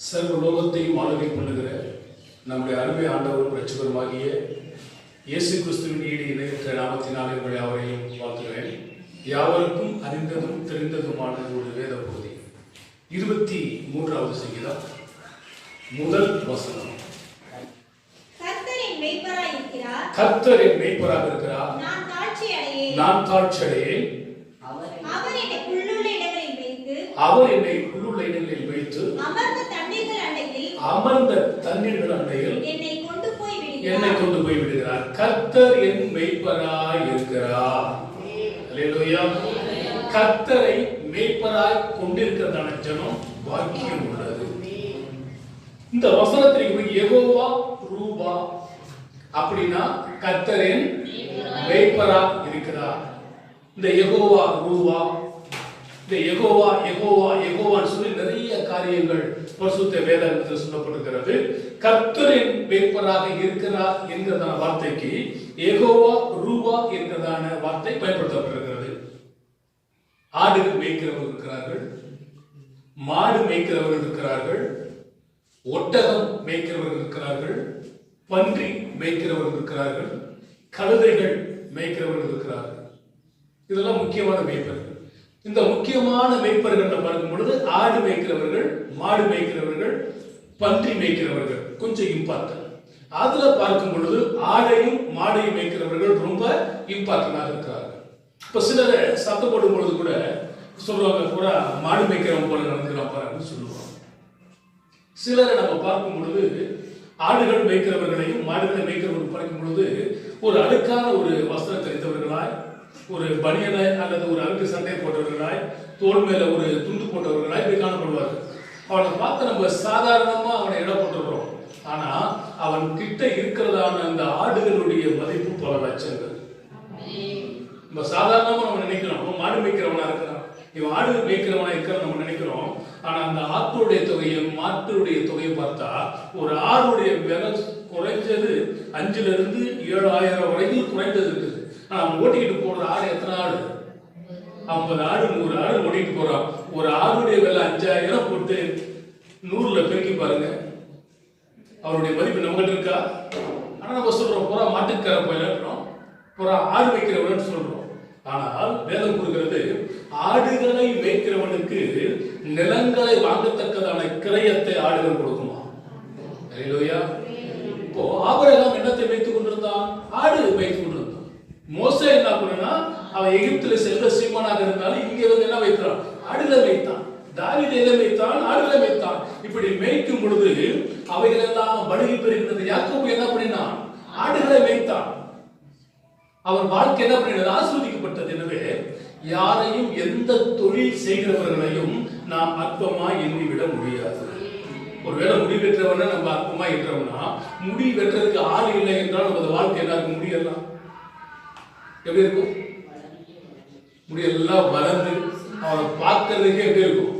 சர்வ லோகத்தையும் ஆளுகை பண்ணுகிற நம்முடைய அருமை ஆண்டவரும் இரட்சகருமாகிய இயேசு கிறிஸ்துவின் ஈடு இணையற்ற நாமத்தினாலே உங்களை யாவரையும் வாழ்த்துகிறேன். யாவருக்கும் அறிந்ததும் தெரிந்ததுமான ஒரு வேத பகுதி 23வது சங்கீதம் முதல் வசனம். கர்த்தர் என் மேய்ப்பராக இருக்கிறார், நான் தாழ்ச்சி அடையேன். அவர் என்னை உள்ளுள்ள இடங்களில் வைத்து அமர்ந்த தண்ணீர்கள் அண்டையில் என்னை கொண்டு போய் விடுகிறார். கர்த்தர் என் மேய்ப்பராய் இருக்கிறார். அல்லேலூயா. கர்த்தரை மேய்ப்பராய் கொண்டிருக்கிறதான ஜனம் பாக்கியம் உள்ளது. இந்த வசனத்திற்கு யெகோவா ரூபா அப்படின்னா கர்த்தரின் மேய்ப்பரா இருக்கிறார். இந்த யெகோவா ரூபா, இந்த யெகோவான்னு சொல்லி நிறைய காரியங்கள் பரிசுத்த வேதாகமத்தில் சொல்லப்பட்டிருக்கிறது. கர்த்தரின் மேய்ப்பராக இருக்கிறார் என்கிறதான வார்த்தைக்கு யெகோவா ரூபா என்கிறதான வார்த்தை பயன்படுத்தப்பட்டிருக்கிறது. ஆடுகள் மேய்க்கிறவர்கள் இருக்கிறார்கள், மாடு மேய்க்கிறவர்கள் இருக்கிறார்கள், ஒட்டகம் மேய்க்கிறவர்கள் இருக்கிறார்கள், பன்றி மேய்க்கிறவர்கள் இருக்கிறார்கள், கழுதைகள் மேய்க்கிறவர்கள் இருக்கிறார்கள். இதெல்லாம் முக்கியமான மேய்ப்பர்கள். இந்த முக்கியமான மேய்ப்பர்கள் பார்க்கும் பொழுது ஆடு மேய்க்கிறவர்கள், மாடு மேய்க்கிறவர்கள், பன்றி மேய்க்கிறவர்கள் கொஞ்சம் இம்பார்ட்டன்ட். அதுல பார்க்கும் பொழுது ஆடையும் மாடையும் மேய்க்கிறவர்கள் ரொம்ப இம்பார்ட்டன்டாக இருக்கிறார்கள். இப்ப சிலரை சத்தம் போடும் பொழுது கூட சொல்லுவாங்க, பூரா மாடு மேய்க்கிறவங்க போல நடந்துக்கிறான் பாருன்னு சொல்லுவாங்க. சிலரை நம்ம பார்க்கும் பொழுது ஆடுகள் மேய்க்கிறவர்களையும் மாடுகளை மேய்க்கிறவர்கள் பார்க்கும் பொழுது ஒரு அழுக்கான ஒரு வஸ்திரம் தெரிந்தவர்களாய், ஒரு பனியனை அல்லது ஒரு அழுக்கு சட்டை போட்டவர்களாய், தோல் மேல ஒரு துண்டு போட்டவர்களாய் இப்படி காணப்படுவார்கள். அவனை பார்த்து நம்ம சாதாரணமா அவனை இடம் போட்டுறோம். ஆனா அவன் கிட்ட இருக்கிறதான அந்த ஆடுகளுடைய மதிப்பு பல லட்சங்கள். நம்ம சாதாரணமா நம்ம நினைக்கிறோம் மாடு மேய்க்கிறவனா இருக்கிறான், இவன் ஆடு மேய்க்கிறவனா இருக்கிற நம்ம நினைக்கிறோம். ஆனா அந்த ஆட்டுடைய தொகையும் மாட்டுடைய தொகையை பார்த்தா ஒரு ஆடுடைய விலை குறைஞ்சது 5,000 இருந்து 7,000 வரைக்கும் குறைந்தது இருக்குது. அவன் ஓட்டிக்கிட்டு போற ஆடு எத்தனை ஆடு? 50 ஆடு 100 ஆடு ஓட்டிட்டு போறான். ஒரு ஆடுடைய விலை 5,000 போட்டு 100ல பெருக்கி பாருங்க, அவருடைய மதிப்பு நம்மகிட்ட இருக்கா? ஆனா நம்ம சொல்றோம் புறா மாட்டுக்கார போயிடும், புறா ஆடு வைக்கிறவன் சொல்றோம். ஆனால் வேதம் கூறுகிறது ஆடுகளை மேய்க்கிறவனுக்கு நிலங்களை வாங்கத்தக்கதான கிரயத்தை ஆடுகள் கொடுக்குமா? அல்லேலூயா. இப்போ ஆபிரகாம் என்னத்தை வைத்துக் கொண்டிருந்தான்? ஆடு வைத்துக் கொண்டிருந்தான். மோசே என்ன பண்ணா, அவன் எகிப்தில செல்வ சீமானாக இருந்தாலும் இங்கே வந்து என்ன வைத்தான்? ஆடுகளை வைத்தான். தாவீது எதை வைத்தான்? ஆடுகளை வைத்தான். இப்படி மேய்க்கும் பொழுது அவைகள் எல்லாம் படுகி பெறுகிறது. யாக்கோபு என்ன பண்ணினான்? ஆடுகளை வைத்தான். அவன் வாழ்க்கை என்ன பண்ணினது? ஆசீர்வதிக்கப்பட்டது. எனவே யாரையும் எந்த தொழில் செய்கிறவர்களையும் நாம் அற்பமா எண்ணிவிட முடியாது. ஒருவேளை முடி வெற்றவன நம்ம அற்பமா எண்ணுறோம்னா, முடி வெற்றதுக்கு ஆள் இல்லை என்றால் நமது வாழ்க்கை எல்லாருக்கும் முடியலாம். எப்படி இருக்கும்? முடியெல்லாம் வளர்ந்து அவனை பார்க்கறதுக்கே எப்படி இருக்கும்?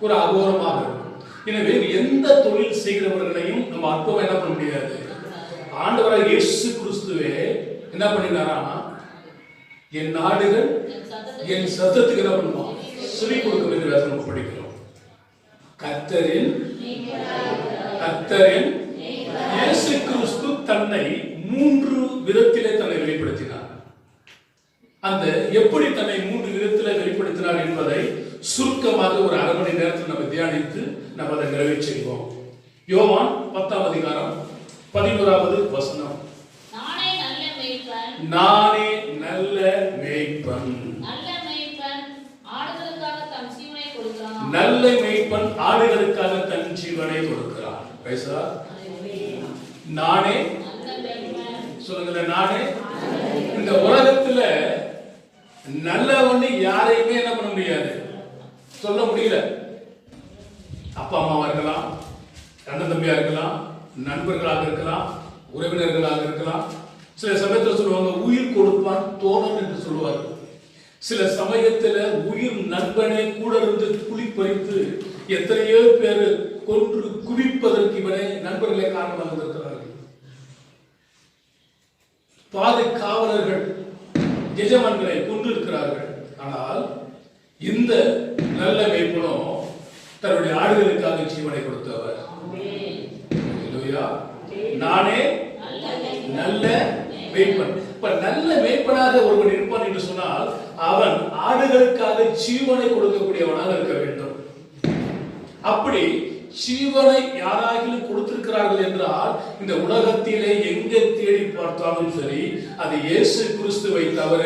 ஒரு அகோரமாக இருக்கும். எனவே எந்த தொழில் செய்கிறவர்களையும் நம்ம அற்பமா என்ன பண்ண முடியாது. ஆண்டவராகிய இயேசு கிறிஸ்துவே என்ன பண்ணினாரா? என் ஆடுகள் என் சத்தத்துக்கு என்ன பண்ணுவான்? செவி கொடுக்கும் என்று வேதம் படிக்கிறோம். கர்த்தரின் இயேசு கிறிஸ்து தன்னை 3 விதத்திலே தன்னை வெளிப்படுத்தினார். அந்த எப்படி தன்னை 3 விதத்தில் வெளிப்படுத்தினார் என்பதை சுருக்கமாக ஒரு அரை மணி நேரத்தில் நம்ம தியானித்து நம்ம அதை நிறைவேற்றுவோம். யோவான் 10ஆம் அதிகாரம் 11வது வசனம். நானே நல்ல மேய்ப்பன், நல்ல மேய்ப்பன் ஆடுகளுக்காக தன் ஜீவனை கொடுக்கிறான். நானே சொல்லுங்க, நானே. இந்த உலகத்துல நல்லவன்னு யாரையுமே என்ன பண்ண முடியாது, சொல்ல முடியல. அப்பா அம்மாவா இருக்கலாம், அண்ணன் தம்பியா இருக்கலாம், நண்பர்களாக இருக்கலாம், உறவினர்களாக இருக்கலாம். சில சமயத்தில் சொல்லுவாங்க உயிர் கொடுப்பான் தோழன் என்று சொல்லுவார்கள். சில சமயத்துல உயிர் நண்பனை கூட இருந்து குளிப்பறித்து எத்தனையோ பேர் கொன்று குவிப்பதற்கு இவனை நண்பர்களே காரணமாக இருக்கிறார்கள். பாதுகாவலர்கள் எஜமான்களை கொண்டு இருக்கிறார்கள். ஆனால் இந்த நல்ல மேய்ப்பனும் தன்னுடைய ஆடுகளுக்காக ஜீவனை கொடுத்தவர். நானே நல்ல மேய்ப்பன். இப்ப நல்ல மேய்ப்பனாக ஒருவன் இருப்பான் என்று சொன்னால் அவன் ஆடுகளுக்காக ஜீவனை கொடுக்கக்கூடியவனாக இருக்க வேண்டும். அப்படி ஜீவனை யாராகிலும் கொடுத்திருக்கிறார்கள் என்றால் இந்த உலகத்திலே எங்கே தேடி பார்த்தாலும் சரி அது இயேசு கிறிஸ்துவை தவிர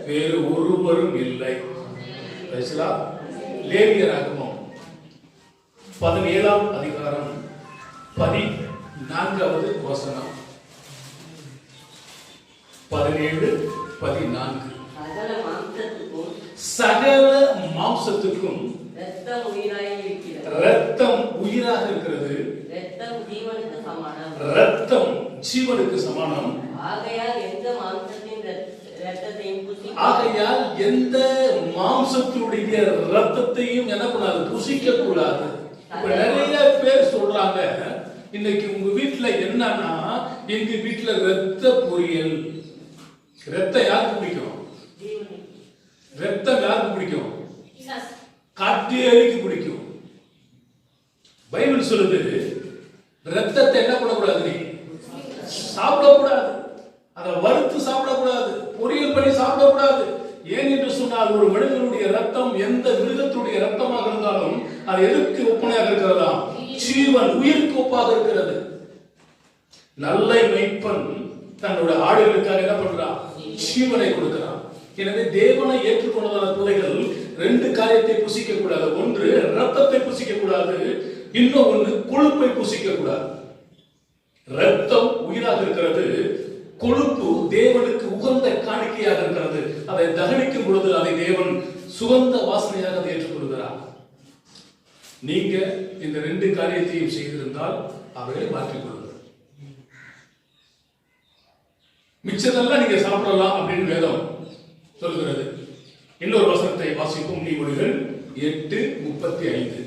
வேறு ஒருவரும் இல்லை. லேவியராகமம் 17ஆம் அதிகாரம் 14வது வசனம். 17:14. சகல மாம்சத்துக்கும் ரத்தம் உயிராக இருக்கிறது. ரத்தம் ஜீவனுக்கு சமானம். ஆகையால் எந்த மாம்சத்தினுடைய ரத்தத்தையும் என்ன பண்ணாது, புசிக்க கூடாது. நிறைய பேர் சொல்றாங்க இன்னைக்கு உங்க வீட்டுல என்னன்னா, எங்க வீட்டுல ரத்த பொரியல். ரத்தம் யாருக்கு பிடிக்கும்? ரத்தம் யாருக்கு பிடிக்கும்? காட்டேரிக்கு பிடிக்கும். பைபிள் சொல்லுது ரத்தத்தை என்ன பண்ணக்கூடாது, நீ சாப்பிடக்கூடாது, அதை வறுத்து சாப்பிடக்கூடாது, பொரியல் பண்ணி சாப்பிடக்கூடாது. ஏன் என்று சொன்னால் ஒரு மனிதனுடைய ரத்தம் எந்த மிருகத்துடைய ரத்தமாக இருந்தாலும் அது எதற்கு ஒப்பனையாக இருக்கிறதா? ஜீவன், உயிருக்கு ஒப்பாக இருக்கிறது. நல்ல மேய்ப்பன் தன்னோட ஆடுகளுக்காக என்ன பண்றான்? ஜீவனை கொடுக்கிறான். எனவே தேவனை ஏற்றுக்கொண்டதான பிள்ளைகள் ரெண்டு காரியத்தை புசிக்க கூடாது. ஒன்று ரத்தத்தை புசிக்க கூடாது, இன்னொன்று கொழுப்பை புசிக்க கூடாது. ரத்தம் உயிராக இருக்கிறது, கொழுப்பு தேவனுக்கு உகந்த காணிக்கையாக இருக்கிறது. அதை தகனிக்கும் பொழுது அதை தேவன் சுகந்த வாசனையாக அதை ஏற்றுக்கொள்கிறார். நீங்க இந்த ரெண்டு காரியத்தையும் செய்திருந்தால் அவர்களை மாற்றிக்கொள்ளுங்கள். மிச்சதெல்லாம் நீங்க சாப்பிடலாம் அப்படின்னு வேதம் சொல்கிறது. இன்னொரு வசனத்தை வாசிப்போம். நீதிமொழிகள் 8:35.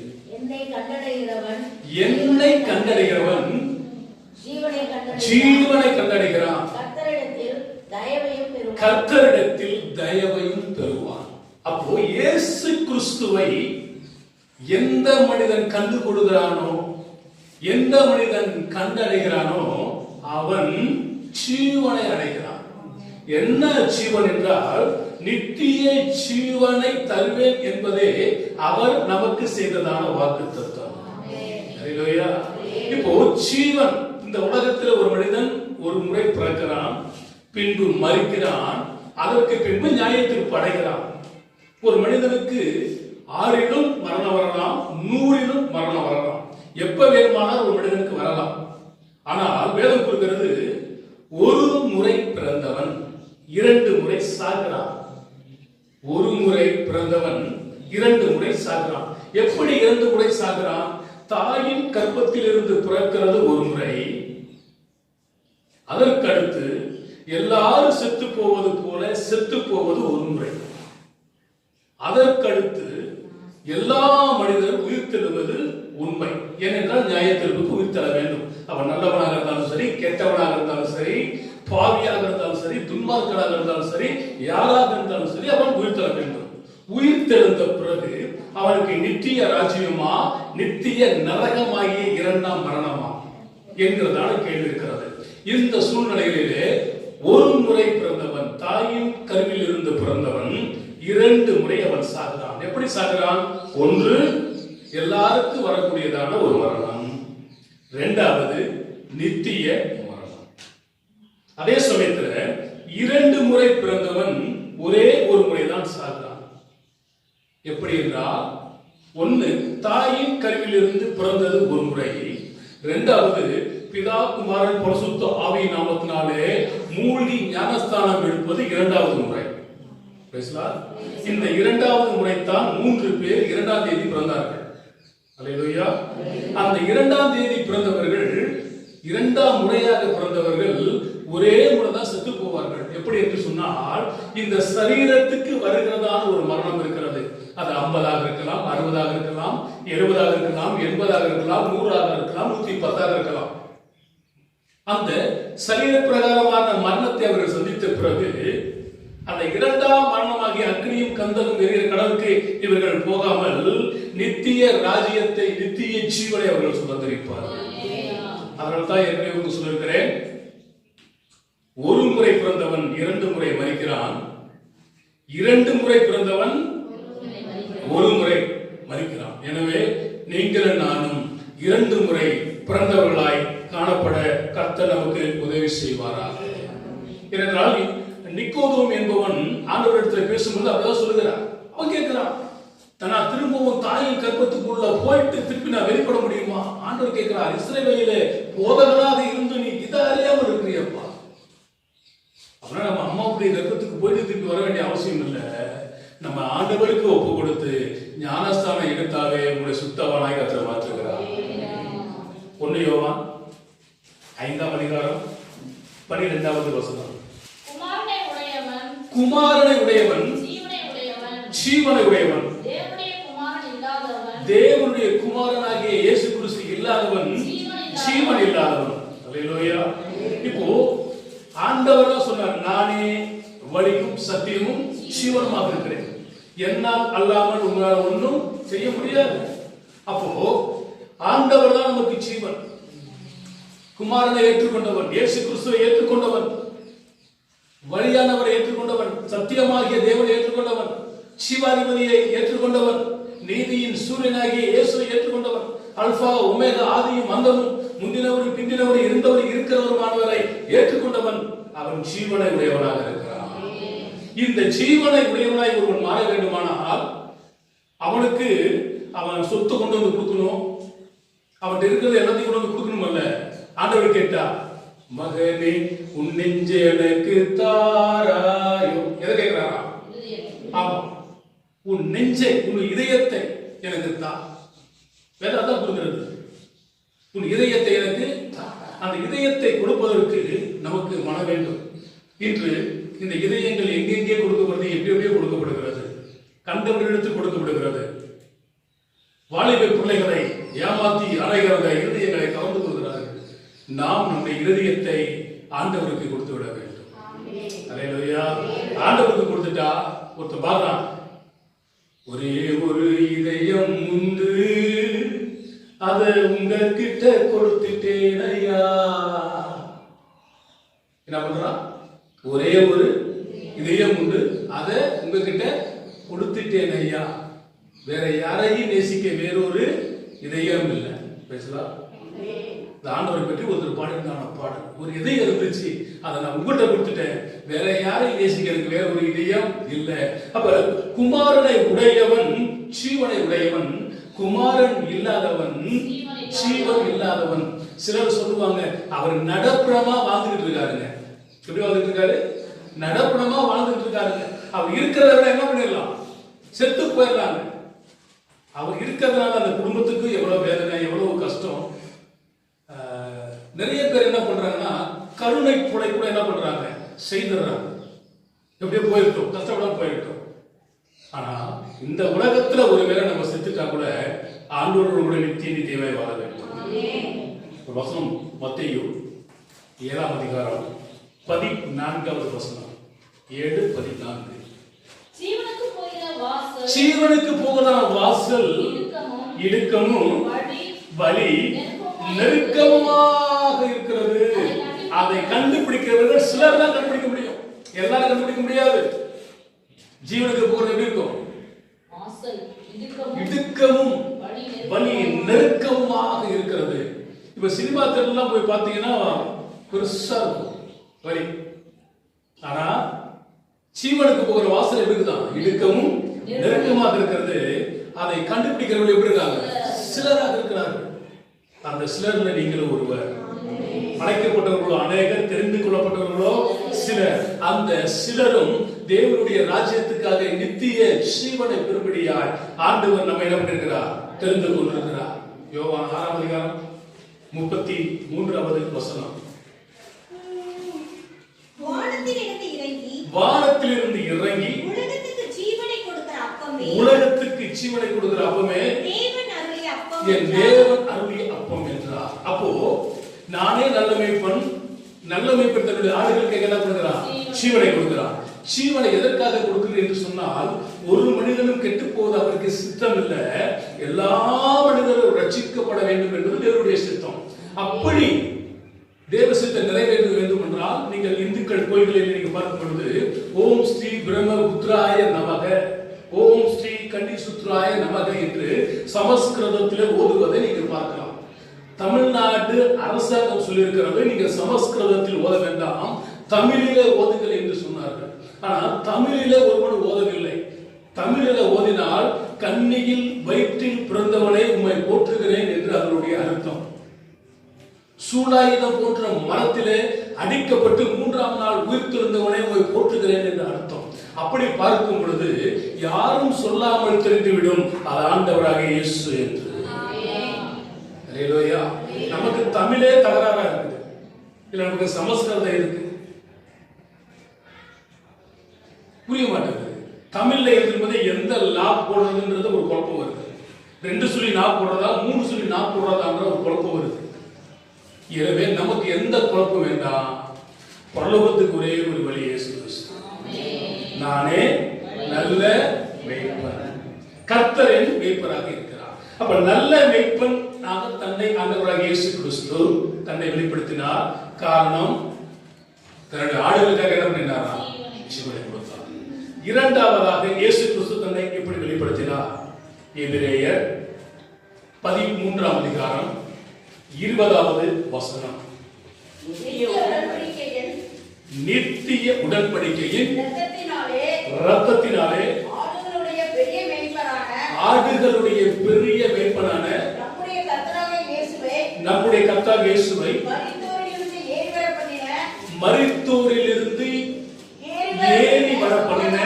என்னை கண்டடைகிறவன் ஜீவனை கண்டடைகிறான், கர்த்தரிடத்தில் தயவையும் பெறுவான். அப்போ இயேசு கிறிஸ்துவை எந்த மனிதன் கண்டு கொள்கிறானோ, எந்த மனிதன் கண்டடைகிறானோ அவன் ஜீவனை அடைகிறான். என்ன ஜீவன் என்றால் நித்திய ஜீவனை தருவேன் என்பதே அவர் நமக்கு செய்ததான வாக்குத்தத்தம். இப்போ ஜீவன், இந்த உலகத்தில் ஒரு மனிதன் ஒரு முறை பிறக்கிறான், பின்பு மரிக்கிறான், அதற்கு பின்பு நியாயத்தீர்ப்பு அடைகிறான். ஒரு மனிதனுக்கு 6லும் மரணம் வரலாம், 100லும் மரணம் வரலாம், எப்ப வேணுமானால் ஒரு மனிதனுக்கு வரலாம். ஆனால் வேதம் கூறுகிறது ஒரு முறை பிறந்தவன் 2 முறை சாகிறான். ஒரு முறை பிறந்தவன் 2 முறை சாகிறான். எப்படி 2 முறை சாகிறான்? தாயின் கர்ப்பத்தில் இருந்து பிறக்கிறது ஒரு முறை, அதற்கடுத்து எல்லாரும் செத்து போவது போல செத்து போவது ஒரு முறை, அதற்கடுத்து எல்லா மனிதரும் உயிர் தெழுவது உண்மை. ஏனென்றால் நியாயத்தீர்ப்புக்கு உயிர் தர வேண்டும். அவன் நல்லவனாக இருந்தாலும் சரி, கெட்டவனாக இருந்தாலும் சரி, பாவியாக இருந்தாலும் சரி, துன்மார்க்கனாக இருந்தாலும் சரி, யாராக இருந்தாலும் சரி, அவன் உயிர் தர வேண்டும். உயிர் தெழுந்த பிறகு அவனுக்கு நித்திய ராஜ்யமா, நித்திய நரகமாகிய 2ஆம் மரணமா என்கிறதான கேள்வி இருக்கிறது. இந்த சூழ்நிலைகளிலே ஒரு முறை பிறந்தவன், தாயின் கருவில் இருந்து பிறந்தவன் 2 முறை அவன் சாகிறான். எப்படி சாகிறான்? ஒன்று எல்லாருக்கும் வரக்கூடியதான ஒரு மரணம், 2வது நித்திய மரணம். அதே சமயத்தில் 2 முறை பிறந்தவன் ஒரே ஒரு முறைதான் சாகிறான். எப்படி என்றால், ஒன்று தாயின் கருவில் இருந்து பிறந்தது ஒரு முறை, 2வது பிதா குமாரன் பரிசுத்த ஆவி நாமத்தினாலே மூழ்கி ஞானஸ்தானம் எடுப்பது 2வது முறை. இந்த 2வது முறைத்தான் 3 பேர் 2ஆம் தேதி பிறந்தார்கள். அல்லேலூயா. அந்த 2ஆம் தேதி பிறந்தவர்கள், 2ஆம் முறையாக பிறந்தவர்கள் ஒரே முறைதான் செத்து போவார்கள். எப்படி என்று சொன்னால், இந்த சரீரத்துக்கு வருகிறதான ஒரு மரணம் இருக்கிறது. அது 50ஆக இருக்கலாம், 60ஆக இருக்கலாம், 70ஆக இருக்கலாம், 80ஆக இருக்கலாம், 100ஆக இருக்கலாம், 110ஆக இருக்கலாம். அந்த சரீர பிரகாரமான மரணத்தை அவர்கள் சந்தித்த பிறகு அந்த இரண்டாம் மரணமாகிய அக்னியும் கந்தலும் எரிகிற கடலுக்கு இவர்கள் போகாமல் நித்திய ராஜ்யத்தை, நித்திய ஜீவனை அவர்கள் சுதந்திரிப்பார்கள். அதனால தான் ஏற்கனவே சொல்லியிருக்கிறேன், ஒரு முறை பிறந்தவன் 2 முறை மரிக்கிறான், 2 முறை பிறந்தவன் 1 முறை மரிக்கிறான். எனவே நீங்களும் நானும் 2 முறை பிறந்தவர்களாய் காணப்பட கர்த்தர் நமக்கு உதவி செய்வாராக. ஏனென்றால் நிக்கோதேம் என்பவன் ஆண்டவரிடத்தில் பேசும்போது அப்படிதான் சொல்லுகிறார். அவன் கேட்கிறான், நான் திரும்பவும் தாயின் கர்ப்பத்துக்குள்ள போயிட்டு திருப்பி நான் வெளிப்பட முடியுமா? ஆண்டவர் கேட்கிறார், இஸ்ரவேலிலே போதகனாக இருந்து நீ இதை அறியாமல் இருக்கிறியப்பா. அப்படின்னா நம்ம அம்மாவுடைய கர்ப்பத்துக்கு போயிட்டு திருப்பி வர வேண்டிய அவசியம் இல்லை. நம்ம ஆண்டவருக்கு ஒப்பு கொடுத்து ஞானஸ்தானம் எடுத்தாவே உங்களுடைய சுத்தவானாய் கர்த்தர் மாற்றுகிறார். 1 யோவான் 5ஆம் அதிகாரம் 12வது வசனம். குமாரனை உடையவன் ஜீவனை உடையவன், தேவனுடைய குமாரனாகிய இயேசு கிறிஸ்து இல்லாதவன் ஜீவன் இல்லாதவன். அல்லேலூயா. இப்போ ஆண்டவர் தான் சொன்னார், நானே வழியும் சத்தியமும் ஜீவனுமாக இருக்கிறேன், என்னால் அல்லாமல் உங்களால் ஒன்றும் செய்ய முடியாது. அப்போ ஆண்டவர் தான் நமக்கு ஜீவன். குமாரனை ஏற்றுக்கொண்டவன், இயேசு கிறிஸ்துவை ஏற்றுக்கொண்டவன், வழியானவரை ஏற்றுக்கொண்டவன், சத்தியமாகிய தேவனை ஏற்றுக்கொண்டவன், சிவாதிபதியை ஏற்றுக்கொண்டவன், நீதியின் சூரியனாகிய இயேசுவை ஏற்றுக்கொண்டவன், அல்பா ஒமேகா ஆதியும் அந்தமும் முந்தினவரும் பிந்தினவரும் இருந்தவரும் இருக்கிறவருமானவரை ஏற்றுக்கொண்டவன், அவன் ஜீவனை உடையவனாக இருக்கிறான். இந்த ஜீவனை உடையவனாய் ஒருவன் மாற வேண்டுமானால் அவனுக்கு அவன் சொத்து கொண்டு வந்து கொடுக்கணும், அவன் இருக்கிறது எல்லாத்தையும் கொண்டு வந்து கொடுக்கணும். அல்ல, ஆண்டவர் கேட்டா, மகனே உன் நெஞ்சை எனக்கு தாராயோ. எதை கேட்கிறாரா? ஆமா, உன் நெஞ்சை, உன் இதயத்தை எனக்கு தா. வேற அதான் கொடுக்கிறது, உன் இதயத்தை எனக்கு. அந்த இதயத்தை கொடுப்பதற்கு நமக்கு மன வேண்டும். இன்று இந்த இதயங்கள் எங்கெங்கே கொடுக்கப்படுது, எப்படியோ கொடுக்கப்படுகிறது, கண்டவர்களிடத்தில் கொடுக்கப்படுகிறது. வாலிப பிள்ளைகளை ஏமாத்தி அலைகிறத இருதயங்களை கவர்ந்து கொள்கிறார்கள். நாம் நம்முடைய இருதயத்தை ஆண்டவருக்கு கொடுத்து விட வேண்டும். அல்லேலூயா. ஆண்டவருக்கு கொடுத்துட்டா ஒருத்தர் பாக்குறான், ஒரே ஒரு இதயம் உண்டு, அதை உங்ககிட்ட கொடுத்துட்டேன் ஐயா. என்ன பண்றான்? ஒரே ஒரு இதயம் உண்டு, அதை உங்ககிட்ட கொடுத்துட்டேன் ஐயா. வேற யாரையும் நேசிக்க வேறொரு இதயம் இல்லை. பேசலாம். ஆண்டவரை பற்றி ஒருத்தர் பாடினான பாடல், ஒரு இதயம் இருந்துச்சு, அதை நான் உங்கள்கிட்ட கொடுத்துட்டேன், வேற யாரையும் நேசிக்கிறதுக்கு வேற ஒரு இதயம் இல்லை. அப்ப குமாரனை உடையவன் ஜீவனை உடையவன், குமாரன் இல்லாதவன் ஜீவன் இல்லாதவன். சிலர் சொல்லுவாங்க, அவர் நடப்புறமா வாழ்ந்துகிட்டு இருக்காருங்க. எப்படி வாழ்ந்துட்டு இருக்காரு? நடப்புறமா வாழ்ந்துட்டு இருக்காருங்க. அவர் இருக்கிறத விட என்ன பண்ணிடலாம், செத்து போயிடலாங்க. அவர் இருக்கிறதுனால அந்த குடும்பத்துக்கு எவ்வளவு வேதனை, எவ்வளவு கஷ்டம். நிறைய பேர் என்ன பண்றாங்கன்னா, கருணை கொலை கூட என்ன பண்றாங்க, செய்துறாங்க. எப்படியோ போயிட்டோம், கஷ்டப்படாம போயிட்டோம். ஆனா இந்த உலகத்துல ஒருவேளை நம்ம செத்துட்டா கூட ஆண்டவரோட நித்திய நித்தியமாய் வாழ வேண்டும். ஒரு வசனம் மத்தேயு 7ஆம் அதிகாரம் 14வது வசனம், 7:14. ஜீவனுக்கு போகிற வாசல் இடுக்கமும் வழி நெருக்கமாக இருக்கிறது. அதை கண்டுபிடிக்கிறவர்கள் சிலர் தான் கண்டுபிடிக்க முடியும், எல்லாரும் கண்டுபிடிக்க முடியாது. ஜீவனுக்கு போகிறது எப்படி இருக்கும்? இடுக்கமும் வழி நெருக்கமாக இருக்கிறது. இப்ப சினிமா தியேட்டர்லாம் போய் பார்த்தீங்கன்னா பெருசா இருக்கும் வழி. ஆனா ஜீவனுக்கு போகிற வாசல் எப்படி இருக்குதான்? இடுக்கமும் நெருக்கமாக இருக்கிறது. அதை கண்டுபிடிக்கிறவர்கள் எப்படி இருக்காங்க? சிலராக இருக்கிறார்கள். அந்த சிலர்ல நீங்களும் ஒருவர். அழைக்கப்பட்டவர்களோ அநேகர், தெரிந்து கொள்ளப்பட்டவர்களோ சிலர். அந்த சிலரும் தேவனுடைய ராஜ்யத்துக்காக நித்திய ஜீவனை பெறும்படியாய் ஆண்டவர் நம்மை என்ன பண்ணிருக்கிறார்? தெரிந்து கொண்டிருக்கிறார். யோவான் 6ஆம் அதிகாரம் 33வது வசனம். வானத்திலிருந்து இறங்கி உலகத்துக்கு ஜீவனை கொடுக்கிற அப்பமே என் தேவன் அருளிய அப்பம் என்றார். அப்போ நானே நல்ல மேய்ப்பன், நல்ல மேய்ப்பன் தன்னுடைய ஆடுகளுக்கு என்ன பண்ணுகிறான்? ஜீவனை கொடுக்கிறான். ஜீவனை எதற்காக கொடுக்கிறது என்று சொன்னால், ஒரு மனிதனும் கெட்டு போவது அவருக்கு சித்தம் இல்லை, எல்லா மனிதரும் ரட்சிக்கப்பட வேண்டும் என்பது தேவனுடைய சித்தம். அப்படி தேவ சித்தம் நிறைவேற்ற வேண்டும் என்றால், நீங்கள் இந்துக்கள் கோயில்களில் நீங்க பார்க்கும் பொழுது ஓம் ஸ்ரீ பிரம்மபுத்ராய நமக, ஓம் ஸ்ரீ கன்னிசுத்ராய நமக என்று சமஸ்கிருதத்தில் ஓதுவதை நீங்கள் பார்க்கலாம். தமிழ்நாடு அரசாங்கம் சொல்லியிருக்கிறது, நீங்க சமஸ்கிருதத்தில் ஓத வேண்டாம், தமிழிலே ஓதுங்கள் என்று சொன்னார்கள். ஆனால் தமிழிலே ஒருவன் ஓதவில்லை. தமிழிலே ஓதினால் கன்னியில் வயிற்றில் பிறந்தவனை உம்மை போற்றுகிறேன் என்று அதனுடைய அர்த்தம். சூடாயுதம் போன்ற மரத்திலே அடிக்கப்பட்டு 3ஆம் நாள் உயிர்த்தெழுந்தவனை உம்மை போற்றுகிறேன் என்று அர்த்தம். அப்படி பார்க்கும் பொழுது யாரும் சொல்லாமல் தெரிந்துவிடும் அது ஆண்டவராக இயேசு என்று. அல்லேலூயா. நமக்கு தமிழே தகராறா இருக்குது, இல்ல நமக்கு சமஸ்கிருதம் இருக்கு, புரிய மாட்டேங்குது. தமிழ்ல எழுதும்போது எந்த லா போடுறதுன்றது ஒரு குழப்பம் வருது. 2 சொல்லி நா போடுறதா 3 சொல்லி நா போடுறதான்ற ஒரு குழப்பம் வருது. எனவே நமக்கு எந்த குழப்பம் வேண்டாம். பரலோகத்துக்கு ஒரே ஒரு வழி இயேசு கிறிஸ்து. நானே நல்ல மேய்ப்பன், கர்த்தர் என் மேய்ப்பராக இருக்கிறார். அப்ப நல்ல மேய்ப்பன் தன்னை ஆண்டவராக இயேசு கிறிஸ்து தன்னை வெளிப்படுத்தினார். காரணம், தன்னுடைய ஆடுகளுக்காக என்ன பண்ணினாரா? ஜீவனை கொடுத்தார். இரண்டாவதாக இயேசு கிறிஸ்து தன்னை எப்படி வெளிப்படுத்தினார்? எபிரேயர் 13ஆம் அதிகாரம் 20வது வசனம். நித்திய உடன்படிக்கையின் இரத்தத்தினாலே ஆடுகளுடைய பெரிய மேய்ப்பனான நம்முடைய கர்த்தராகிய இயேசுவை மரித்தோரிலிருந்து ஏறி வர பண்ணின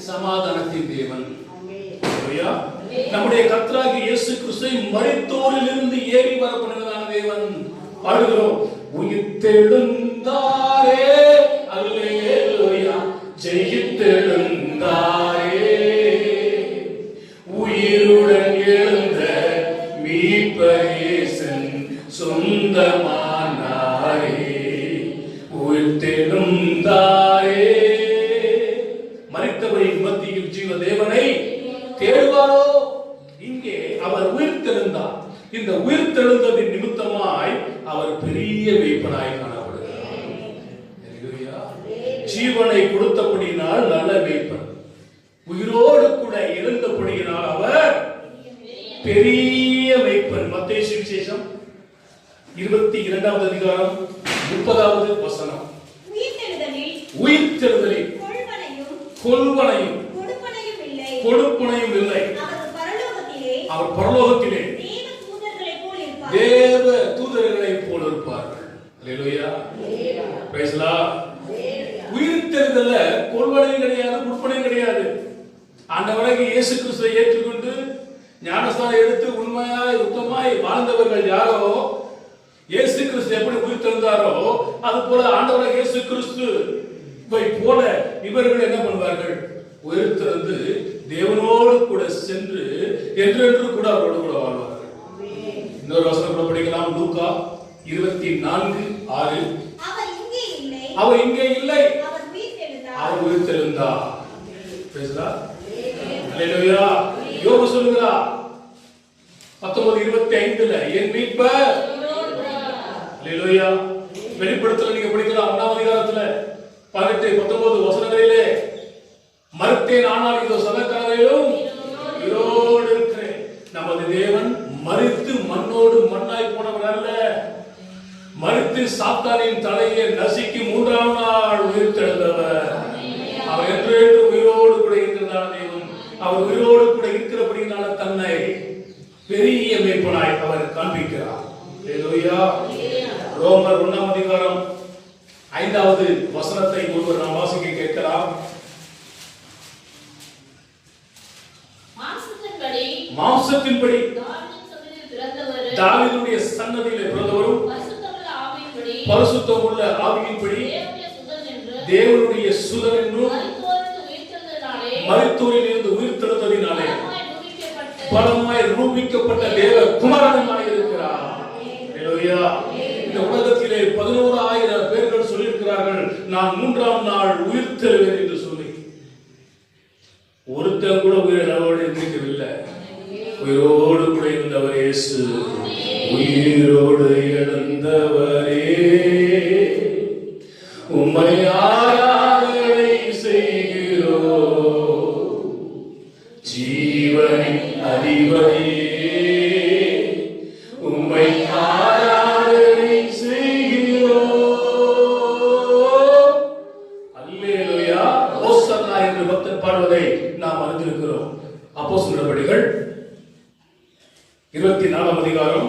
சமாதானத்தின் தேவன். நம்முடைய கர்த்தராகிய இயேசு கிறிஸ்துவை மரித்தோரிலிருந்து ஏறி வர பண்ணினதான தேவன். பாடுகிறோம், உயிர்த்தெழுந்தாரே அல்லேலூயா, ஜெயித்தெழுந்தாரே, உயிருடன் எழுந்த மீட்பரேசன் சொந்தமானாரே, உயிர்த்தெழுந்தாரே. மரித்தவரின் மத்தியில் ஜீவ தேவனை தேடுவாரோ? இங்கே அவர் உயிர்த்தெழுந்தார். இந்த உயிர்த்தெழுந்ததின் நிமித்தமாய் அவர் பெரிய மேய்ப்பனாய் காணப்படுகிறார். ஜீவனை கொடுத்தபடியினால் நல்ல மேய்ப்பன், உயிரோடு கூட எழுந்தபடியினால் அவர் பெரிய மேய்ப்பன். மத்தேயு சுவிசேஷம் 22வது அதிகாரம் 30வது வசனம். உயிர்த்தெழுதலில் கொல்வனையும் கொடுப்பனையும் இல்லை, அவர் பரலோகத்திலே தேவ தூதர்களை போல இருப்பார்கள். அல்லேலூயா, பிரைஸ் தி லார்ட். உயிர்த்தெழுதல்ல கொல்வனையும் கிடையாது, கொடுப்பனையும் கிடையாது. ஆண்டவராகிய இயேசு கிறிஸ்துவை ஏற்றுக்கொண்டு ஞானஸ்நானம் எடுத்து உண்மையாய் உத்தமாய் வாழ்ந்தவர்கள் யாரோ, இயேசு கிறிஸ்து எப்படி உயிர்த்தெழுந்தாரோ அது போல ஆண்டவராகிய இயேசு கிறிஸ்துவை போல இவர்கள் என்ன பண்ணுவார்கள்? உயிர்த்தெழுந்து தேவனோடு கூட சென்று என்றென்று கூட அவரோடு கூட வாழ்வார்கள். இன்னொரு வசனம் கூட படிக்கலாம், லூக்கா 24:6. அவர் இங்கே இல்லை, அவர் உயிர்த்தெழுந்தார். Praise the lord. அல்லேலூயா. யோபு சொல்லுகிறார் 19:25 என் மீட்பர். அல்லேலூயா. வெளிப்படுத்தல நீங்க படிக்கலாம் 1ஆம் அதிகாரத்துல 18-19 வசனங்களிலே, மரித்தேன் ஆனால் இதோ சதக்கரவையிலும் உயிரோடு இருக்கிறேன். நமது தேவன் மரித்து மண்ணோடு மண்ணாய் போனவர் அல்ல. மரித்து சாத்தானின் தலையை நசுக்கி 3ஆம் நாள் உயிர்த்தெழுந்தவர். அவர் என்றென்று உயிரோடு கூட இருக்கிறதான தேவன். அவர் உயிரோடு கூட இருக்கிறபடினால தன்னை பெரிய மேய்ப்பனாய் அவர் காண்பிக்கிறார். அல்லேலூயா. ரோமர் 1ஆம் அதிகாரம் 5வது வசனத்தை ஒருவர் நாம் வாசிக்க கேட்கலாம். மாம்சத்தின்படி தாவீதுடைய சன்னதியிலே பிறந்தவரும் பரிசுத்தமுள்ள ஆவியின்படி தேவனுடைய சுதன் என்றும் மரித்தோரிலிருந்து உயிர்த்தெழுந்ததினாலே பலமாய் ரூபிக்கப்பட்ட தேவ குமாரனாய் இருக்கிறார். அல்லேலூயா. இந்த உலகத்திலே 11,000 பேர்கள் சொல்லியிருக்கிறார்கள், நான் 3ஆம் நாள் உயிர்த்தெழுவேன் உயிரோடு எழுந்தவரே உம்மை ஆராதனை செய்கிறோம். ஜீவனின் அதிபதியே உம்மை ஆராதனை செய்கிறோம். அல்லேலூயா. ஓசன்னா என்று பக்தர் பாடுவதை நாம் அறிந்திருக்கிறோம். அப்போஸ்தலர் நடபடிகள் 24 அதிகாரம்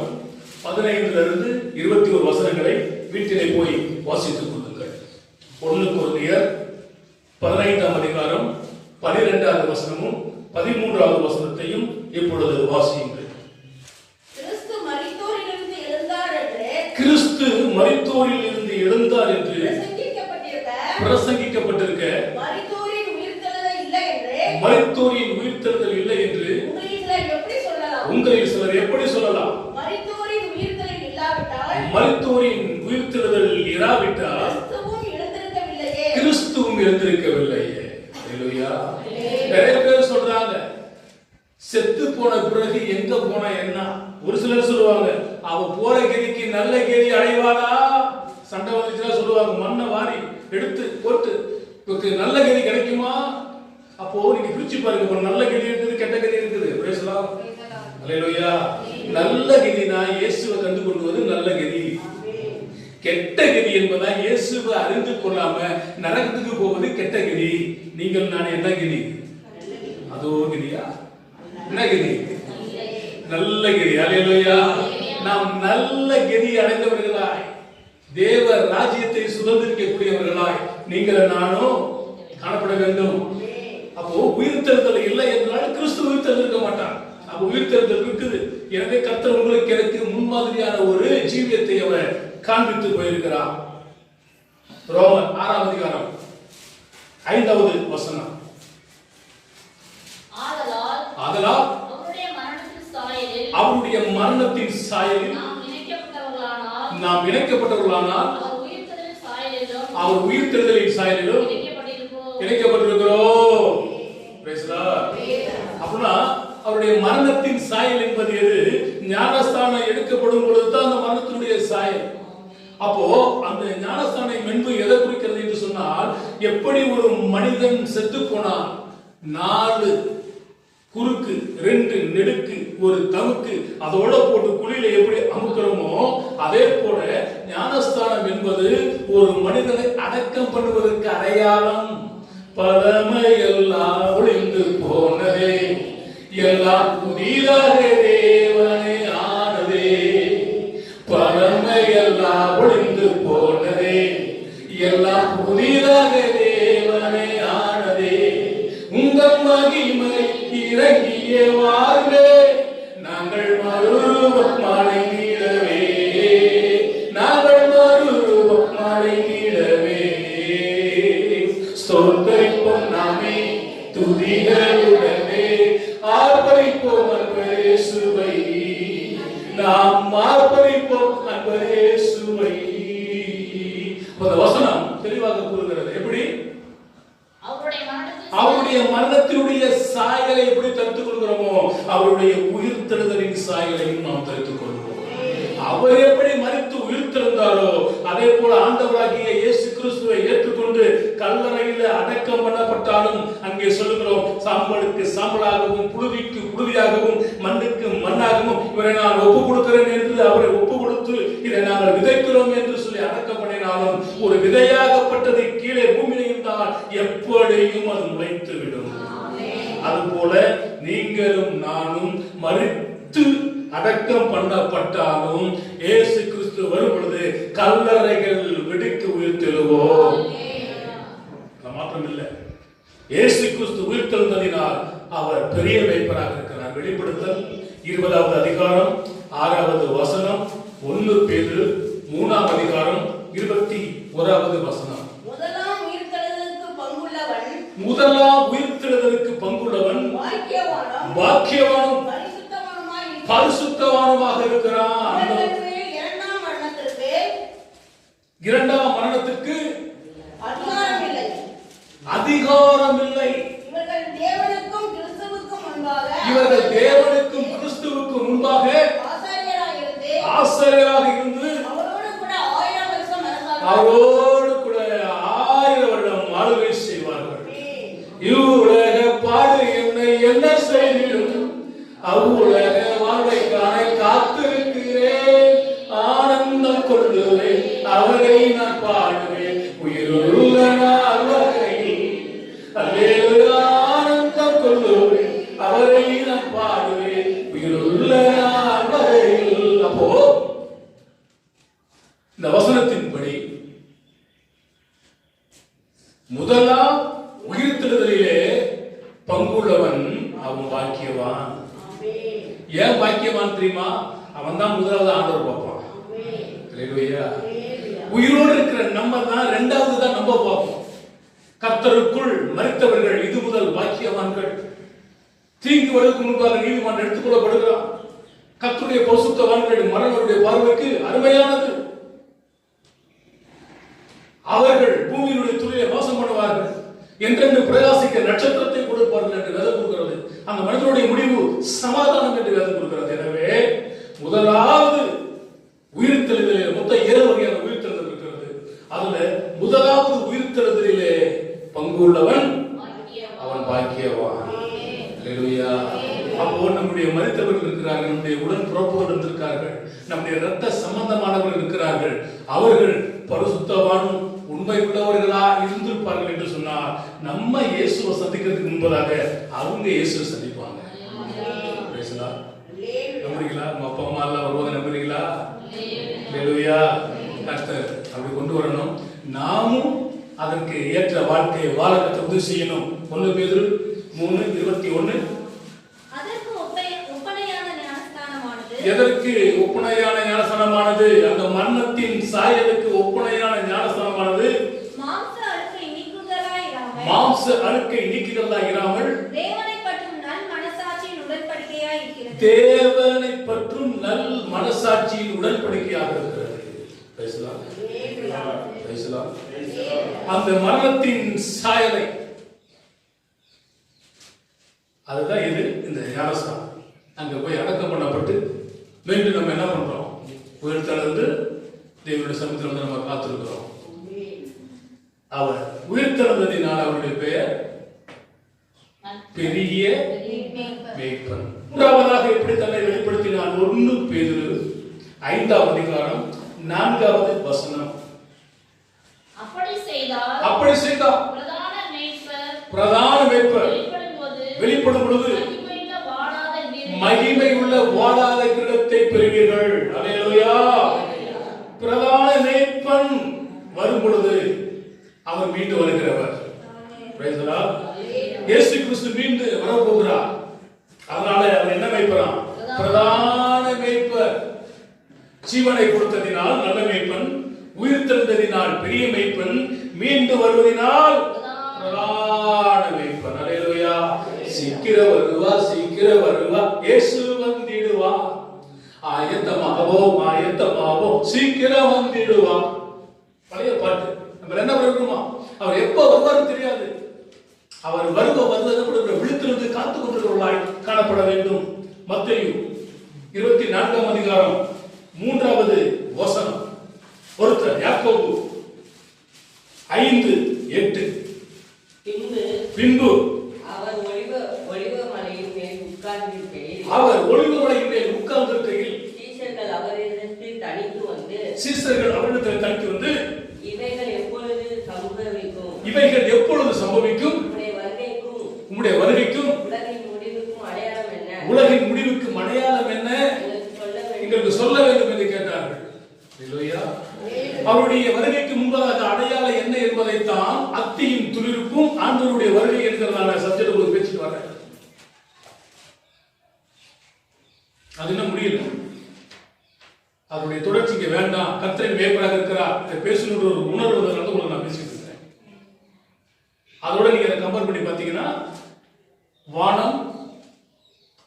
15 21 வசனங்களை வீட்டிலே போய் வாசித்துக் கொள்ளுங்கள். 1 கொரிந்தியர் 15 அதிகாரம் 12வது வசனமும் 13வது வசனத்தையும் இப்பொழுது வாசியுங்கள். கிறிஸ்து மரித்தோரிலிருந்து எழுந்தார் என்று பிரசங்கிக்கப்பட்டிருக்க மரித்தோரின் உயிர்த்தெழுதல் இல்லை என்று உங்களில் சிலர் எப்படி சொல்லலாம்? மரித்தோரின் உயிர்த்தெழுதல் இராவிட்டால் கிறிஸ்துவும் எழுந்திருக்கவில்லையே. அல்லேலூயா. நிறைய பேர் சொல்றாங்க செத்து போன பிறகு எங்க போனா என்ன? ஒரு சிலர் சொல்லுவாங்க அவ போற கதிக்கு நல்ல கதி அடைவாளா? சண்டை வந்துச்சுன்னா சொல்லுவாங்க மண்ணை வாரி எடுத்து போட்டு நல்ல கதி கிடைக்குமா? அப்போ நீங்க பிரிச்சு பாருங்க, ஒரு நல்ல கதி இருக்குது, கெட்ட கதி இருக்குது. பேசலாம். அல்லேலூயா. நல்ல கதினா இயேசுவை கண்டு கொள்வது நல்ல கதி. கெட்ட கதி என்பதா இயேசுவை அறிந்து கொள்ளாம நரகத்துக்கு போவது கெட்ட கதி. நீங்கள் நான் என்ன கதி? அதோ கதியா? என்ன கதி? நல்ல கதி. அல்லேலூயா. நாம் நல்ல கதி அடைந்தவர்களாய் தேவ ராஜ்யத்தை சுதந்திரிக்கக்கூடியவர்களாய் நீங்கள் நானும் காணப்பட வேண்டும். அப்போ உயிர்த்தெழுதல் இல்லை என்றால் கிறிஸ்து உயிர்த்தெழுந்திருக்க மாட்டான். அப்போ உயிர்த்தெழுதல் இருக்குது. எனவே கர்த்தர் உங்களுக்கு எனக்கு முன்மாதிரியான ஒரு ஜீவியத்தை அவர் காண்பித்து போயிருக்கிறார். ரோமர் 6 அதிகாரம் 5வது வசனம். ஆதலால் அவருடைய மரணத்தின் சாயலில் நாம் இணைக்கப்பட்டவர்களானால் அவர் உயிர்த்தெழுதலின் சாயலிலும் இணைக்கப்பட்டிருக்கிறோம். அப்படின்னா அவருடைய மரணத்தின் சாயல் என்பது எது? ஞானஸ்தானம் எடுக்கப்படும் பொழுதுதான் அந்த மரணத்தினுடைய சாயல். அப்போ அந்த ஞானஸ்தானம் மென்பு எதை குறிக்கிறது என்று சொன்னால், எப்படி ஒரு மனிதன் செத்து போனான், 4 குறுக்கு 2 நெடுக்கு 1 தமுக்கு அதோட போட்டு குழியில எப்படி அமுக்கிறோமோ அதே போல ஞானஸ்தானம் என்பது ஒரு மனிதனை அடக்கம் பண்ணுவதற்கு அடையாளம். பழமையெல்லாம் ஒளிந்து போனதே, எல்லாம் புதிதாக தேவனே ஆனதே. பழமையெல்லாம் ஒளிந்து போனதே, எல்லாம் புதிதாக தேவனே ஆனதே. உங்கள் மகிமை இறங்கிய வாழ்வே நாங்கள் மறுரூபம் அடைந்திடவே, நாங்கள் மறுரூபம் அடைந்திடவே. ஸ்தோத்திரிப்போம் நாமே துதிகளுடனே, ஆர்ப்பரிப்போம் அன்பரே இயேசுவை, நாம் ஆர்ப்பரிப்போம் அன்பரே இயேசுவை. அந்த வசனம் தெளிவாக கூறுகிறது. எப்படி? அவருடைய மரணத்தினுடைய சாயலை எப்படி தடுத்துக் கொள்கிறோமோ அவருடைய உயிர்த்தெழுதலின் சாயலையும் நாம் தடுத்துக் கொள்வோம். அவர் எப்படி மரித்து உயிர்த்தெழுந்தாரோ அதே போல ஆண்டவராகிய இயேசு கிறிஸ்துவை ஏற்றுக்கொண்டு கல்லறையில் அடக்கம் பண்ணப்பட்டாலும் அங்கே சொல்லுகிறோம், சாம்பலுக்கு சாம்பலாகவும் புழுதிக்கு புழுதியாகவும் மண்ணுக்கு மண்ணாகவும் இவரை நான் ஒப்பு கொடுக்கிறேன் என்று அவரை ஒப்பு கொடுத்து இதை நாங்கள் விதைக்கிறோம் என்று சொல்லி அடக்கம் பண்ணினாலும் ஒரு விதையாகப்பட்டதை கீழே பூமியில் இருந்தால் எப்படியும் அது முளைத்து விடும். அதுபோல நீங்களும் நானும் மரித்து அடக்கம் பண்ணப்பட்டாலும் இயேசு கிறிஸ்து வரும் பொழுது கல்லறைகள் வெடித்து உயிர்த்தெழுவோம். மாற்றம் இல்லை. இயேசு கிறிஸ்து உயிர்த்தெழுந்ததினால் அவர் பெரிய மேய்ப்பராக இருக்கிறார். வெளிப்படுத்தல் 20வது அதிகாரம் 6வது வசனம், 1 பேதுரு 3ஆம் அதிகாரம் 21வது வசனம். முதலாம் உயிர்த்தெழுதலுக்கு பங்குள்ளவன் பாக்கியவானும் பரிசுத்தவானுமாக இருக்கிறான். இரண்டாம் மரணத்திற்கு அதிகாரம் இல்லை. இவர்கள் தேவனுக்கும் கிறிஸ்துவுக்கும் முன்பாக ஆசாரியராக இருந்து அவரோடு கூட 1000 வருஷம் அரசாட்சி அவரோடு கூட 1000 வருடம் ஆளுகை செய்வார்கள். இவ்வுலக பாடு என்னை என்ன செய்திடும், அவ்வுலக வாழ்வைக்கான காத்திருக்கிறேன். ஆனந்தம் கொள்ளுவேன், அவரை நான் பாடுவேன் உயிருள்ள நாள் வரையில். அல்லேலூயா. ஆனந்தம் கொள்ளுவேன், அவரை நான் பாடுவேன் உயிருள்ள நாள் வரையில். அப்போ இந்த வசனத்தின்படி முதலாம் உயிர்த்தெழுதலிலே பங்குள்ளவன் அவன் பாக்கியவான். ஏன் பாக்கியவான் தெரியுமா? அவன் தான் முதலாவது ஆண்டவர் பார்ப்பான். அல்லேலூயா. உயிரோடு இருக்கிற நம்ம தான் இரண்டாவது தான் நம்ம பார்ப்போம். கர்த்தருக்குள் மரித்தவர்கள் இது முதல் பாக்கியவான்கள். தீங்கு வருவதற்கு முன்பாக நீதிமான் எடுத்துக் கொள்ளப்படுகிறான். கர்த்தருடைய பரிசுத்தவான்கள் மரணருடைய பார்வைக்கு அருமையானது. அவர்கள் பூமியினுடைய துளியை வாசம் பண்ணுவார்கள், என்றென்று பிரகாசிக்க நட்சத்திரத்தை கொடுப்பார்கள் என்று வேதம் கொடுக்கிறது. அந்த மனிதனுடைய முடிவு சமாதானம் என்று வேதம் கொடுக்கிறது. எனவே முதலாவது உயிர்த்தெழுதலிலே மொத்தம் 7 வகையான உயிர்த்தெழுதல் இருக்கிறது. அதுல முதலாவது உயிர்த்தெழுதலிலே பங்கு உள்ளவன் அவன் பாக்கியவான். அல்லேலூயா. அப்போ நம்முடைய மரித்தவர்கள் இருக்கிறார்கள், நம்முடைய உடன் பிறப்பவர்கள் இருந்திருக்கார்கள், நம்முடைய இரத்த சம்பந்தமானவர்கள் இருக்கிறார்கள். அவர்கள் பரிசுத்தவானும் உண்மை உள்ளவர்களா இருந்திருப்பார்கள் என்று சொன்னார். நம்ம இயேசுவை சந்திக்கிறதுக்கு முன்பதாக அவங்க இயேசுவை சந்திப்பாங்க. நம்புறீங்களா? உங்க அப்பா அம்மா எல்லாம் வருவாங்க, நம்புறீங்களா? அல்லேலூயா. கர்த்தர் அப்படி கொண்டு வரணும். நாமும் அதற்கு ஏற்ற வாழ்க்கையை வாழ கற்று உதவி செய்யணும். 1 பேதுரு 3:21. எதற்கு ஒப்புணையான ஞானஸ்நானமானது? அந்த மரணத்தின் சாயலுக்கு ஒப்புணையான ஞானஸ்நானமானது மாம்ச அழுக்கை நீக்குதலாய் இராமல் தேவனை பற்றும் நல் மனசாட்சியின் உடன்படிக்கையாக இருக்கிறது. அந்த மரணத்தின் சாயலை, அதுதான் இது இந்த ஞானஸ்நானம். அங்க போய் அடக்கம் பண்ணப்பட்டு மீண்டும் நம்ம என்ன பண்றோம்? உயிர்த்தெழுந்து தேவனுடைய சமூகத்தில் வந்து நம்ம காத்திருக்கிறோம். அவர் உயிர்த்தெழுந்ததினால் அவருடைய பெயர் பெரிய மேய்ப்பன். மூன்றாவதாக எப்படி தன்னை வெளிப்படுத்தினார்? 1 பேதுரு 5ஆம் அதிகாரம் 4வது வசனம். அப்படி செய்தார் பிரதான மேய்ப்பர் வெளிப்படும் பொழுது மகிமை உள்ள வாடாத கிரீடத்தை பெறுவீர்கள். அல்லேலூயா. பிரதான மேய்ப்பன் வரும் பொழுது அவர் மீண்டு வருகிறவர். Price the Lord. இயேசு கிறிஸ்து மீண்டு வரப்போகிறார். அதனால அவர் என்ன மேய்ப்பராம்? பிரதான மேய்ப்பர். ஜீவனை கொடுத்ததினால் நல்ல மேய்ப்பன், உயிர்த்தெழுந்ததினால் பெரிய மேய்ப்பன், மீண்டு வருவதினால் பிரதான மேய்ப்பன். அல்லேலூயா. சீக்கிரம் வருவா இயேசு வந்திடுவா. ஆயத்தமாவோம் சீக்கிரம் வந்திடுவா. பழைய பாட்டு. நம்ம என்ன பண்ணணுமா? அவர் எப்ப வருவாரு தெரியாது. அவர் வருவதை விழித்திருந்து காத்துக் கொண்டிருக்கிறவர்களாய் காணப்பட வேண்டும். மத்தேயு 24ஆம் அதிகாரம் 3வது வசனம். ஒருத்தர் யாக்கோபு 5:8. பின்பு அவர் ஒலிவ மலையின் மேல் உட்கார்ந்திருக்கையில் சீஷர்கள் அவரிடத்தில் தனித்து வந்து இவைகள் எப்பொழுது சம்பவிக்கும்? உம்முடைய வருகைக்கும் உலகின் முடிவுக்கும் அடையாளம் என்ன? எங்களுக்கு சொல்ல வேண்டும் என்று கேட்டார்கள். அவருடைய வருகைக்கு முன்பதாக அடையாளம் என்ன என்பதைத்தான் அத்தியின் துளிருக்கும் ஆண்டவருடைய வருகை என்கிறதான சப்ஜெக்ட் உங்களுக்கு பேசிட்டு வர. அது என்ன முடியல. அதனுடைய தொடர்ச்சிக்கு வேண்டாம். கர்த்தரின் மேய்ப்பராக இருக்கிறார் இதை பேசணுன்ற ஒரு உணர்வு உங்களுக்கு நான் பேசிட்டு இருக்கேன். அதோட நீங்க அதை கம்பேர் பண்ணி பார்த்தீங்கன்னா, வானம்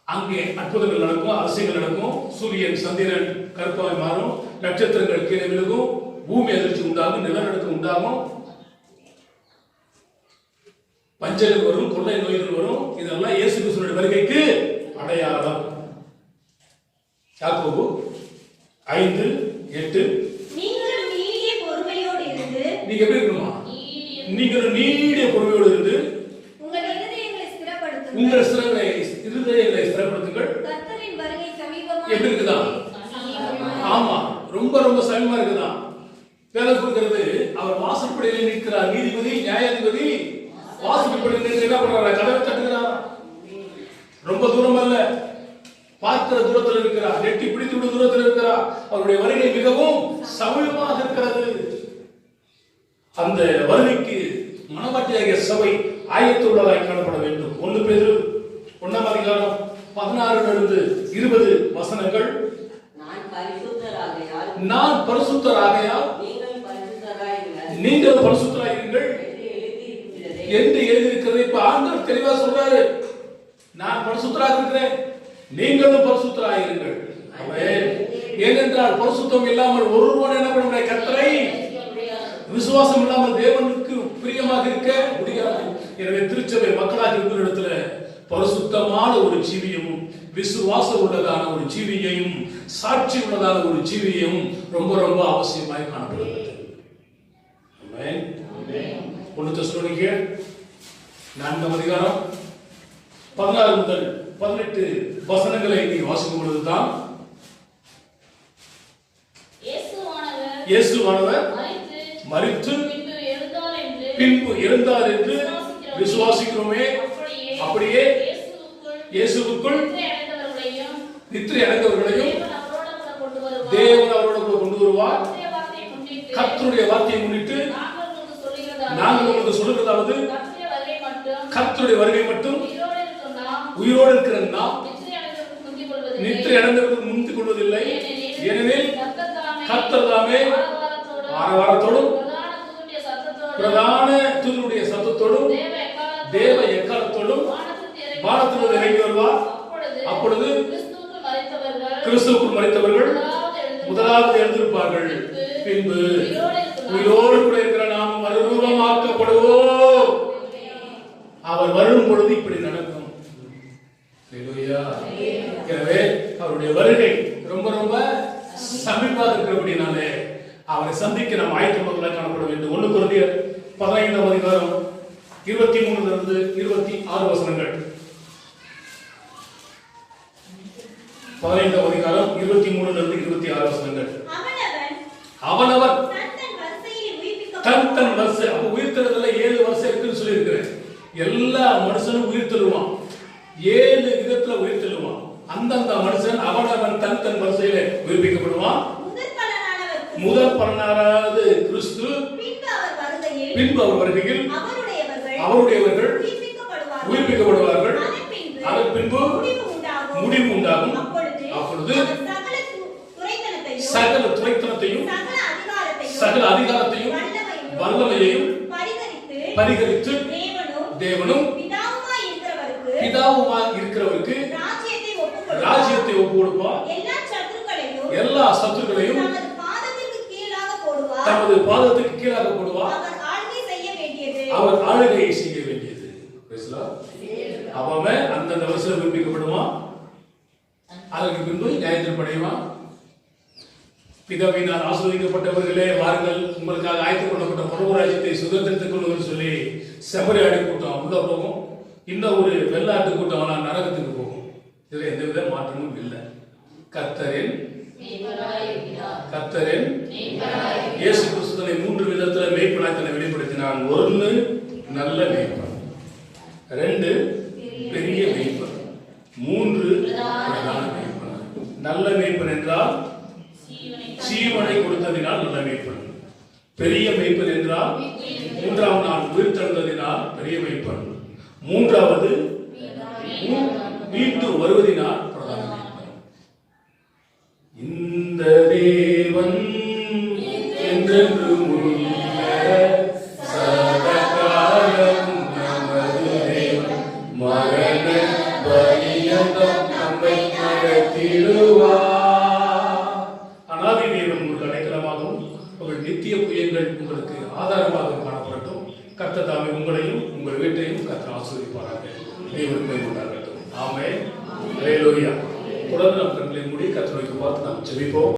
அங்கே அற்புதங்கள் நடக்கும், அதிசயங்கள் நடக்கும். சூரியன் சந்திரன் கருப்பாய் மாறும், நட்சத்திரங்கள் கீழே விழுகும், பூமி அதிர்ச்சி உண்டாகும், நிலநடுக்கம் உண்டாகும், பஞ்சங்கள் வரும், கொள்ளை நோய்கள் வரும். இதெல்லாம் இயேசு கிறிஸ்துவின் வருகைக்கு அடையாளம். யாக்கோபு 5, 8. நீங்களும் நீடிய பொறுமையோடு இருந்து நீங்க எப்படி இருக்கணுமா? நீங்களும் நீடிய பொறுமையோடு இருந்து உங்கள் இருதயங்களை ஸ்திரப்படுத்துங்கள். உங்கள் இருதயங்களை ஸ்திரப்படுத்துங்கள். கர்த்தரின் வருகை சமீபமாக எப்படி இருக்குதா? ஆமா, ரொம்ப ரொம்ப சமீபமா இருக்குதா. வேலை கொடுக்கிறது. அவர் வாசற்படியில் நிற்கிறார். நீதிபதி, நியாயாதிபதி வாசற்படியில் நின்று என்ன பண்றாரு? கதவை தட்டுகிறார். ரொம்ப தூரம் அல்ல, பார்க்கிற தூரத்தில் இருக்கிறார். நெட்டி பிடித்து விடும் தூரத்தில் இருக்கிறார். அவருடைய வருகை மிகவும் சமீபமாக இருக்கிறது. அந்த வருகைக்கு மனவாட்டியாகிய சபை ஆயத்தமுள்ளதாய் காணப்பட வேண்டும். 1 பேதுரு 1ஆம் அதிகாரம் 16-20 வசனங்கள். நான் பரிசுத்தராகையால் நீங்கள் பரிசுத்தராயிருங்கள் என்று எழுதியிருக்கிறது. இப்ப ஆண்டவர் தெளிவா சொல்றாரு, நான் பரிசுத்தராக இருக்கிறேன், நீங்களும் பரிசுத்தராயிருங்கள். ஏனென்றால் பரிசுத்தம் இல்லாமல் ஒருவன் என்ன பண்ண முடியாது? கர்த்தரை விசுவாசம் இல்லாமல் தேவனுக்கு பிரியமாக இருக்க முடியாது. எனவே திருச்சபை மக்களாக இருக்கிற இடத்துல பரிசுத்தமான ஒரு ஜீவியமும் விசுவாசம் உள்ளதான ஒரு ஜீவியையும் சாட்சி உள்ளதான ஒரு ஜீவியம் ரொம்ப ரொம்ப அவசியமாய் காணப்படுகிறது. ஆமென். 1 தெசலோனிக்கேயர் 4ஆம் அதிகாரம் 16 முதல் 18 வசனங்களை நீ வாசிக்கும் பொழுதுதான் இயேசுவானவர் மரித்து பின்பு எழுந்தார் என்று விசுவாசிக்கிறோமே. அப்படியே இயேசுவுக்குள் நித்திரை அடைந்தவர்களையும் தேவன் அவரோடு கூட கொண்டு வருவார். கர்த்தருடைய வார்த்தையை முன்னிட்டு நாங்கள் உங்களுக்கு சொல்லுகிறதாவது, கர்த்தருடைய வருகை மட்டும் உயிரோடு இருக்கிற நாம் நித்திரை அடைந்தவர்களுக்கு முந்திக் கொள்வதில்லை. ஏனெனில் கர்த்தர் தாமே ஆரவாரத்தோடும் பிரதான தூதனுடைய சத்தத்தோடும் தேவ எக்காலத்தோடும் வானத்திலிருந்து இறங்கி வருவார். அப்பொழுது கிறிஸ்துவுக்குள் மரித்தவர்கள் முதலாவது எழுந்திருப்பார்கள். பின்பு உயிரோடு கூட இருக்கிற நாம் மறுரூபமாக்கப்படுவோம். அவர் வரும் பொழுது இப்படி நடக்கும். எனவே அவருடைய வருகை ரொம்ப ரொம்ப சமீபமாக இருக்கிறபடினாலே அவரை சந்திக்க நாம் ஆயத்தமாக காணப்பட வேண்டும். 1 கொரிந்தியர் 15ஆம் அதிகாரம் 23 26 வசனங்கள். 15ஆம் அதிகாரம் 23 26 வசனங்கள். அவனவன் தன் வரிசை. அப்ப உயிர்த்தெழுதல்ல 7 வரிசை இருக்குன்னு சொல்லி இருக்கிறேன். எல்லா மனுஷனும் உயிர்த்தெழுவான். 7 விதத்துல உயிர்த்தெழுவான். அந்தந்த மனுஷன் அவனவன் தன் வரிசையில உயிர்ப்பிக்கப்படுவான். முதல் பலனாராவது கிறிஸ்து, பின்பு அவர் வருகையில் அவருடையவர்கள் உயிர்ப்பிக்கப்படுவார்கள். அதன் பின்பு முடிவு உண்டாகும். அப்பொழுது சகல துரைத்தனத்தையும் சகல அதிகாரத்தையும் வல்லமையையும் பரிகரித்து தேவனும் பிதாவுமாய் இருக்கிறவருக்கு ராஜ்யத்தை ஒப்பு கொடுப்பார். எல்லா சத்துருக்களையும் தமது பாதத்துக்கு கீழாக போடுவார். அவர் ஆளுகையை செய்ய வேண்டியது. அவன் அந்தந்த வருஷம் விரும்பிக்கப்படுவான். அதற்கு பின்பு நியாயத்திற்படைவான். பிதாவினால் ஆசீர்வதிக்கப்பட்டவர்களே, வாருங்கள், உங்களுக்காக ஆயத்தப்படப்பட்ட பரலோக ராஜ்யத்தை சுதந்திரத்துக் கொள்ளுங்கள் சொல்லி செம்மறியாடு கூட்டம் உள்ள போகும். இன்னும் ஒரு வெள்ளாட்டு கூட்டம் நரகத்துக்கு போகும். இதுல எந்தவித மாற்றமும் இல்லை. கர்த்தரின் இயேசு கிறிஸ்துவை 3 விதத்துல மேய்ப்பனாய் தன்னை வெளிப்படுத்தினான். 1 நல்ல மேய்ப்பன், 2 பெரிய மேய்ப்பன், 3 பிரதான மேய்ப்பன். நல்ல மேய்ப்பன் என்றால் ஜீவனை கொடுத்ததினால் நல்ல மேய்ப்பன். பெரிய மேய்ப்பன் என்றால் 3ஆம் நாள் உயிர்த்தெழுந்ததினால் பெரிய மேய்ப்பன். 3வது மீண்டு வருவதினால் பிரதான மேய்ப்பன். இந்த தேவன் என்றென்றும் உள்ள சதாகாலம் நமது தேவன். மரண பரியந்தம் நம்மை நடத்திடுவார். அநாதி தேவன் உங்களுக்கு அடைக்கலமாகவும் உங்கள் நித்திய புயங்கள் உங்களுக்கு ஆதாரமாக காணப்படட்டும். கர்த்தர் தாமே உங்களையும் உங்கள் வீட்டையும் கர்த்தர் ஆசீர்வதிப்பாராக. தேவனுக்கு உண்டாகட்டும். ஆமென். அல்லேலூயா. தொடர்ந்து நம் கண்களை மூடி கர்த்தரை பார்த்து நாம் ஜெபிப்போம்.